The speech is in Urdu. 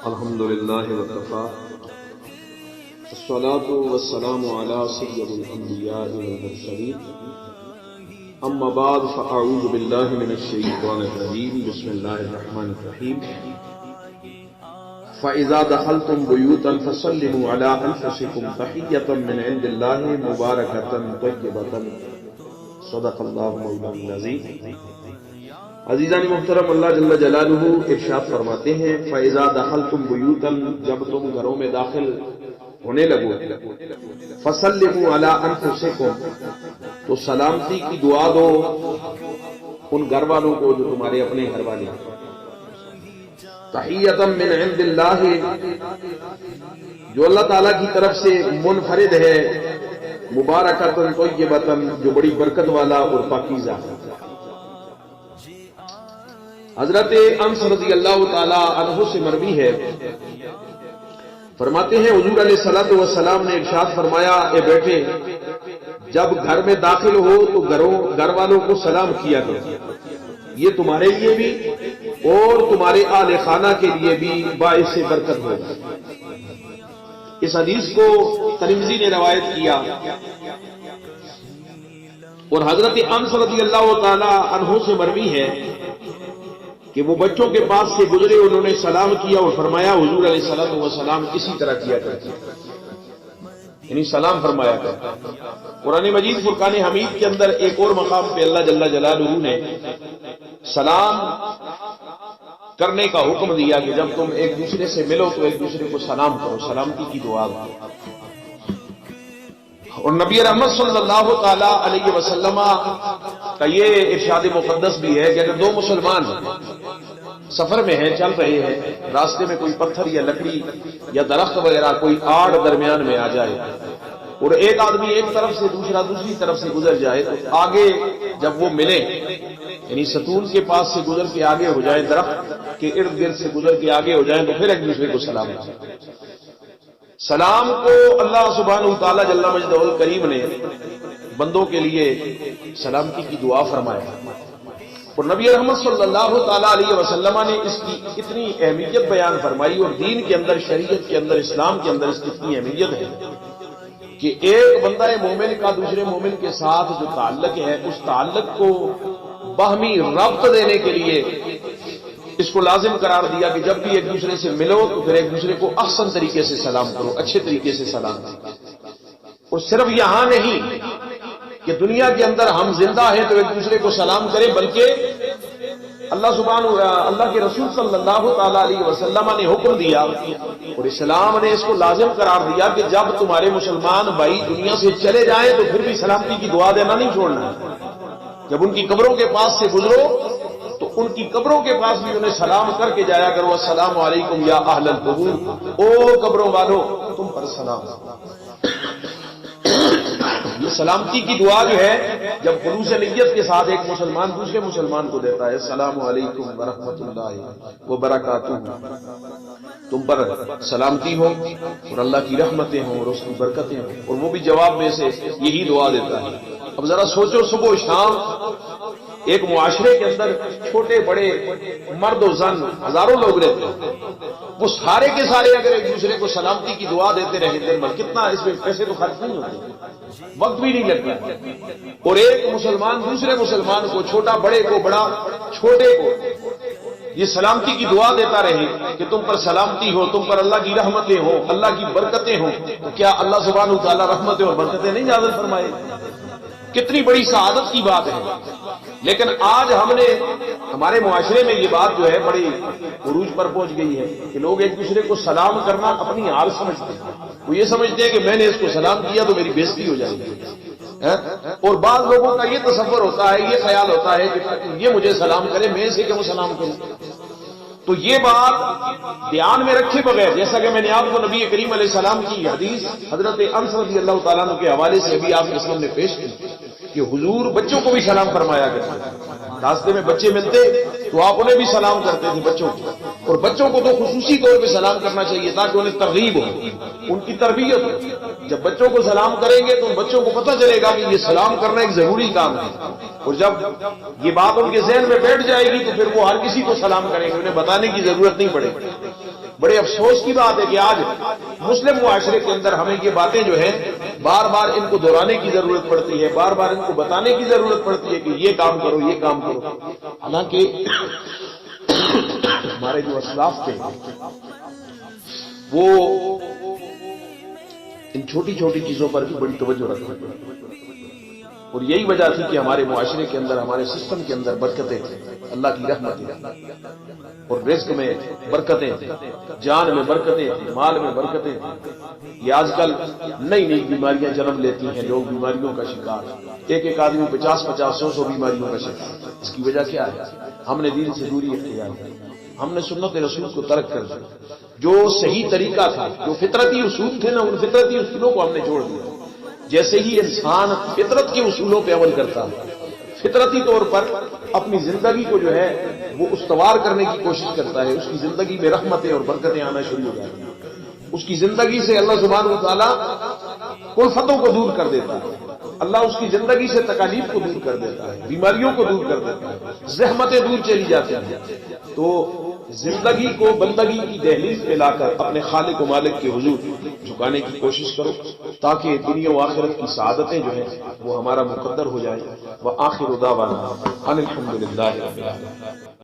الحمد لله وكفى الصلاة والسلام على سيد الأنبياء والمرسلين أما بعد فأعوذ بالله من الشيطان الرجيم بسم الله الرحمن الرحيم فإذا دخلتم بيوتا فسلموا على أنفسكم تحية من عند الله مباركة طيبة صدق الله مولانا العظيم۔ عزیزان محترم، اللہ جل جلالہ ارشاد فرماتے ہیں فَإِذَا دَخَلْتُمْ بُيُوتًا، جب تم گھروں میں داخل ہونے لگو، فَسَلِّمُوا عَلَىٰ أَنفُسِكُمْ، تو سلامتی کی دعا دو ان گھر والوں کو جو تمہارے اپنے گھر والے ہیں۔ تحیۃ من عند اللہ، جو اللہ تعالیٰ کی طرف سے منفرد ہے، مبارکۃ طیبۃ، جو بڑی برکت والا اور پاکیزہ ہے۔ حضرت انس رضی اللہ تعالی عنہ سے مروی ہے، فرماتے ہیں حضور علیہ الصلوۃ والسلام نے ارشاد فرمایا، اے بیٹے جب گھر میں داخل ہو تو گھر والوں کو سلام کیا کرو، یہ تمہارے لیے بھی اور تمہارے آل خانہ کے لیے بھی باعث برکت ہوگا۔ اس حدیث کو ترمذی نے روایت کیا، اور حضرت انس رضی اللہ تعالی عنہ سے مروی ہے کہ وہ بچوں کے پاس سے گزرے، انہوں نے سلام کیا اور فرمایا حضور علیہ الصلوۃ والسلام اسی طرح کیا کرتے، یعنی سلام فرمایا کرتے۔ قرآن مجید فرقان حمید کے اندر ایک اور مقام پہ اللہ جل جلالہ نے سلام کرنے کا حکم دیا کہ جب تم ایک دوسرے سے ملو تو ایک دوسرے کو سلام کرو، سلامتی کی دعا دو۔ اور نبی رحمت صلی اللہ تعالی علیہ وسلم کا یہ ارشاد مقدس بھی ہے کہ اگر دو مسلمان سفر میں ہیں، چل رہے ہیں، راستے میں کوئی پتھر یا لکڑی یا درخت وغیرہ کوئی آڑ درمیان میں آ جائے اور ایک آدمی ایک طرف سے دوسرا دوسری طرف سے گزر جائے، تو آگے جب وہ ملیں، یعنی ستون کے پاس سے گزر کے آگے ہو جائیں، درخت کے ارد گرد سے گزر کے آگے ہو جائیں، تو پھر ایک دوسرے کو سلام کریں۔ سلام کو اللہ سبحانہ تعالی جل مجدہ الکریم نے بندوں کے لیے سلامتی کی دعا فرمایا، اور نبی رحمت صلی اللہ تعالی علیہ وسلم نے اس کی اتنی اہمیت بیان فرمائی، اور دین کے اندر، شریعت کے اندر، اسلام کے اندر اس کی اتنی اہمیت ہے کہ ایک بندہ مومن کا دوسرے مومن کے ساتھ جو تعلق ہے، اس تعلق کو باہمی ربط دینے کے لیے اس کو لازم قرار دیا کہ جب بھی ایک دوسرے سے ملو تو پھر ایک دوسرے کو احسن طریقے سے سلام کرو، اچھے طریقے سے سلام کرو۔ اور صرف یہاں نہیں کہ دنیا کے اندر ہم زندہ ہیں تو ایک دوسرے کو سلام کریں، بلکہ اللہ کے رسول صلی اللہ تعالی علیہ وسلم نے حکم دیا اور اسلام نے اس کو لازم قرار دیا کہ جب تمہارے مسلمان بھائی دنیا سے چلے جائیں تو پھر بھی سلامتی کی دعا دینا نہیں چھوڑنا۔ جب ان کی قبروں کے پاس سے گزرو تو ان کی قبروں کے پاس بھی انہیں سلام کر کے جایا کرو، السلام علیکم یا اہل القبور، او قبروں والو تم پر سلام۔ یہ سلامتی کی دعا جو ہے جب خلوص نیت کے ساتھ ایک مسلمان دوسرے مسلمان کو دیتا ہے، السلام علیکم ورحمۃ اللہ وبرکاتہ، تم پر سلامتی ہو اور اللہ کی رحمتیں ہوں اور اس کی برکتیں ہوں، اور وہ بھی جواب میں سے یہی دعا دیتا ہے۔ اب ذرا سوچو، صبح و شام ایک معاشرے کے اندر چھوٹے بڑے مرد و زن ہزاروں لوگ رہتے ہیں، وہ سارے کے سارے اگر ایک دوسرے کو سلامتی کی دعا دیتے رہے دن بھر، کتنا اس میں پیسے تو خرچ نہیں ہوتے، وقت بھی نہیں لگتا، اور ایک مسلمان دوسرے مسلمان کو، چھوٹا بڑے کو، بڑا چھوٹے کو یہ سلامتی کی دعا دیتا رہے کہ تم پر سلامتی ہو، تم پر اللہ کی رحمتیں ہوں، اللہ کی برکتیں ہوں، تو کیا اللہ سبحانہ وتعالی رحمتیں اور برکتیں نہیں نازل فرمائے؟ کتنی بڑی سعادت کی بات ہے۔ لیکن آج ہم نے ہمارے معاشرے میں یہ بات جو ہے بڑی عروج پر پہنچ گئی ہے کہ لوگ ایک دوسرے کو سلام کرنا اپنی ہار سمجھتے ہیں، وہ یہ سمجھتے ہیں کہ میں نے اس کو سلام کیا تو میری بےزتی ہو جائے گی، اور بعض لوگوں کا یہ تصور ہوتا ہے، یہ خیال ہوتا ہے کہ یہ مجھے سلام کرے، میں اسے کیوں سلام کروں۔ تو یہ بات دھیان میں رکھے بغیر، جیسا کہ میں نے آپ کو نبی کریم علیہ السلام کی حدیث حضرت انس رضی اللہ تعالیٰ عنہ کے حوالے سے ابھی آپ کے سامنے پیش کی کہ حضور بچوں کو بھی سلام فرمایا کرتے، راستے میں بچے ملتے تو آپ انہیں بھی سلام کرتے تھے بچوں کو۔ اور بچوں کو تو خصوصی طور پہ سلام کرنا چاہیے تاکہ انہیں ترغیب ہو، ان کی تربیت ہو۔ جب بچوں کو سلام کریں گے تو ان بچوں کو پتہ چلے گا کہ یہ سلام کرنا ایک ضروری کام ہے، اور جب یہ بات ان کے ذہن میں بیٹھ جائے گی تو پھر وہ ہر کسی کو سلام کریں گے، انہیں بتانے کی ضرورت نہیں پڑے گی۔ بڑے افسوس کی بات ہے کہ آج مسلم معاشرے کے اندر ہمیں یہ باتیں جو ہیں بار بار ان کو دہرانے کی ضرورت پڑتی ہے، بار بار ان کو بتانے کی ضرورت پڑتی ہے کہ یہ کام کرو، یہ کام کرو۔ حالانکہ ہمارے جو اسلاف تھے وہ ان چھوٹی چھوٹی چیزوں پر بھی بڑی توجہ رکھتے ہیں، اور یہی وجہ تھی کہ ہمارے معاشرے کے اندر، ہمارے سسٹم کے اندر برکتیں تھیں، اللہ کی رحمتیں، اور رزق میں برکتیں تھیں، جان میں برکتیں تھیں، مال میں برکتیں تھیں۔ یہ آج کل نئی نئی بیماریاں جنم لیتی ہیں، لوگ بیماریوں کا شکار، ایک ایک آدمی 50-50 100 بیماریوں کا شکار۔ اس کی وجہ کیا ہے؟ ہم نے دین سے دوری اختیار کی، ہم نے سنت رسول کو ترک کر دیا، جو صحیح طریقہ تھا، جو فطرتی اصول تھے نا، ان فطرتی اصولوں کو ہم نے چھوڑ دیا۔ جیسے ہی انسان فطرت کے اصولوں پہ عمل کرتا ہے، فطرتی طور پر اپنی زندگی کو جو ہے وہ استوار کرنے کی کوشش کرتا ہے، اس کی زندگی میں رحمتیں اور برکتیں آنا شروع ہو جاتی ہیں، اس کی زندگی سے اللہ سبحانہ و تعالیٰ کلفتوں کو دور کر دیتا ہے، اللہ اس کی زندگی سے تکالیف کو دور کر دیتا ہے، بیماریوں کو دور کر دیتا ہے، زحمتیں دور چلی جاتی ہیں۔ تو زندگی کو بندگی کی دہلیز پہ لا کر اپنے خالق و مالک کے حضور جھکانے کی کوشش کرو، تاکہ دنیا و آخرت کی سعادتیں جو ہیں وہ ہمارا مقدر ہو جائیں۔ وآخر دعوانا ان الحمد للہ رب العالمین۔